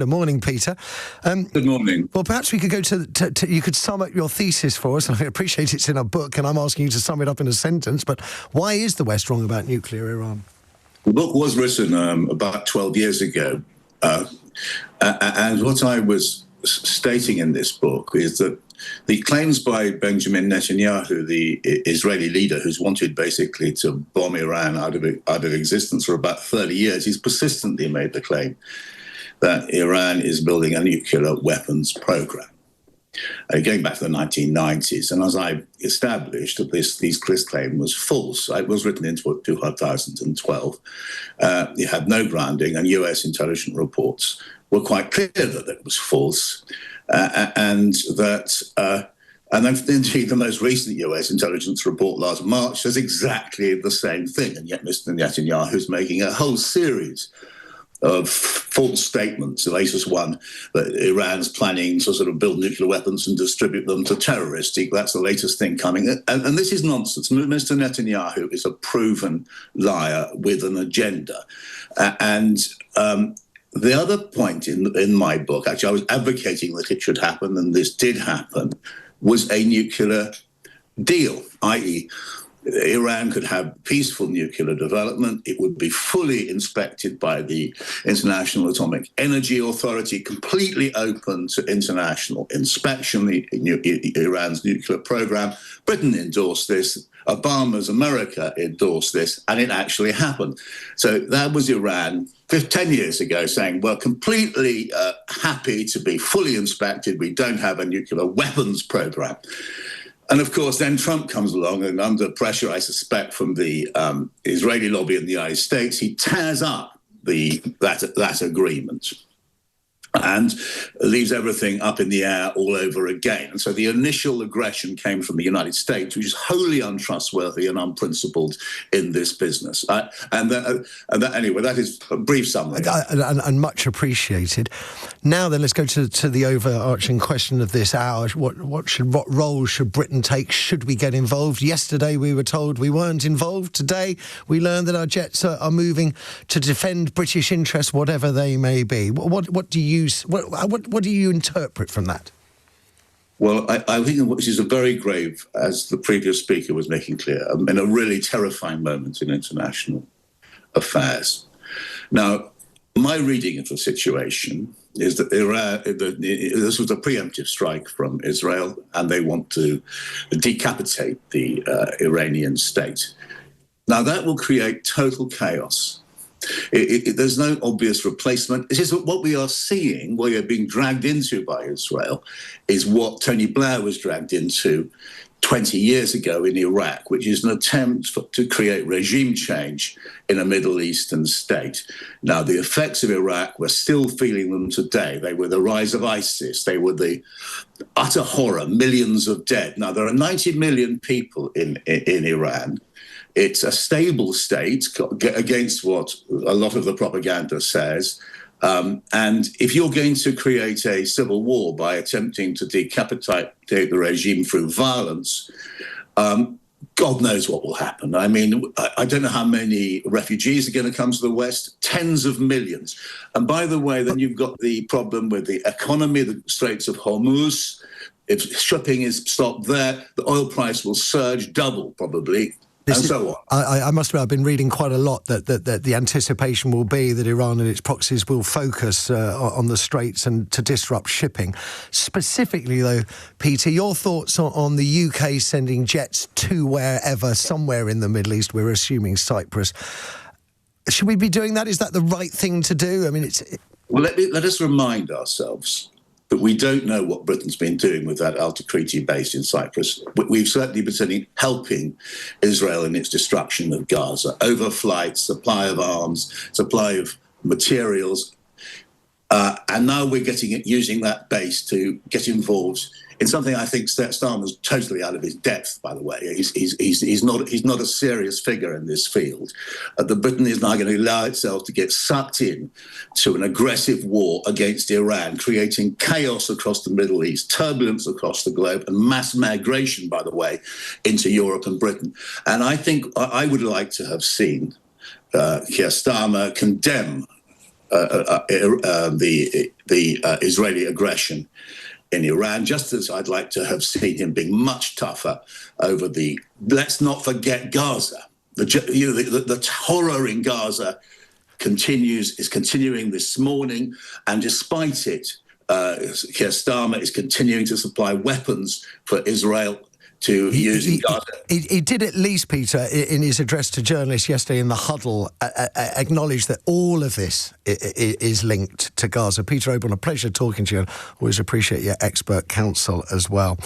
Good morning, Peter. Good morning. Well, perhaps we could go to you could sum up your thesis for us. I appreciate it's in a book, and I'm asking you to sum it up in a sentence, but why is the West wrong about nuclear Iran? The book was written about 12 years ago, and what I was stating in this book is that the claims by Benjamin Netanyahu, the Israeli leader who's wanted basically to bomb Iran out of existence for about 30 years, he's persistently made the claim that Iran is building a nuclear weapons program. Going back to the 1990s, and as I established, that this claim was false. It was written in 2012. It had no grounding, and US intelligence reports were quite clear that it was false, and indeed the most recent US intelligence report last March says exactly the same thing, and yet Mr. Netanyahu is making a whole series of false statements. The latest one, that Iran's planning to sort of build nuclear weapons and distribute them to terrorists. That's the latest thing coming. And this is nonsense. Mr. Netanyahu is a proven liar with an agenda. The other point in my book, actually, I was advocating that it should happen, and this did happen, was a nuclear deal, i.e., Iran could have peaceful nuclear development. It would be fully inspected by the International Atomic Energy Authority, completely open to international inspection, Iran's nuclear program. Britain endorsed this. Obama's America endorsed this, and it actually happened. So that was Iran 10 years ago saying, we're completely happy to be fully inspected. We don't have a nuclear weapons program. And of course, then Trump comes along, and under pressure, I suspect, from the Israeli lobby in the United States, he tears up that agreement and leaves everything up in the air all over again. And so the initial aggression came from the United States, which is wholly untrustworthy and unprincipled in this business. Anyway, that is a brief summary. And much appreciated. Now then, let's go to the overarching question of this hour. What role should Britain take? Should we get involved? Yesterday we were told we weren't involved. Today we learned that our jets are moving to defend British interests, whatever they may be. What do you interpret from that? Well, I think this is a very grave, as the previous speaker was making clear, and a really terrifying moment in international affairs. Now, my reading of the situation is that this was a preemptive strike from Israel, and they want to decapitate the Iranian state. Now, that will create total chaos. There's no obvious replacement. It's just what we are seeing, what you're being dragged into by Israel, is what Tony Blair was dragged into 20 years ago in Iraq, which is an attempt to create regime change in a Middle Eastern state. Now, the effects of Iraq, we're still feeling them today. They were the rise of ISIS. They were the utter horror, millions of dead. Now, there are 90 million people in Iran. It's a stable state against what a lot of the propaganda says. And if you're going to create a civil war by attempting to decapitate the regime through violence, God knows what will happen. I mean, I don't know how many refugees are going to come to the West, tens of millions. And by the way, then you've got the problem with the economy, the Straits of Hormuz. If shipping is stopped there, the oil price will surge double probably. And so on. I must admit, I've been reading quite a lot that the anticipation will be that Iran and its proxies will focus on the Straits and to disrupt shipping. Specifically, though, Peter, your thoughts on the UK sending jets to wherever, somewhere in the Middle East, we're assuming Cyprus. Should we be doing that? Is that the right thing to do? I mean, Well, let us remind ourselves that we don't know what Britain's been doing with that Al-Takriti base in Cyprus. We've certainly been helping Israel in its destruction of Gaza, overflights, supply of arms, supply of materials, and now we're using that base to get involved in something I think Starmer's totally out of his depth, by the way. He's not a serious figure in this field. The Britain is now going to allow itself to get sucked in to an aggressive war against Iran, creating chaos across the Middle East, turbulence across the globe, and mass migration, by the way, into Europe and Britain. And I think I would like to have seen Keir Starmer condemn the Israeli aggression in Iran, just as I'd like to have seen him being much tougher over let's not forget Gaza. The horror in Gaza is continuing this morning, and despite it, Keir Starmer is continuing to supply weapons for Israel to use in Gaza. He did at least, Peter, in his address to journalists yesterday in the huddle, acknowledge that all of this is linked to Gaza. Peter Oborne, a pleasure talking to you, and always appreciate your expert counsel as well.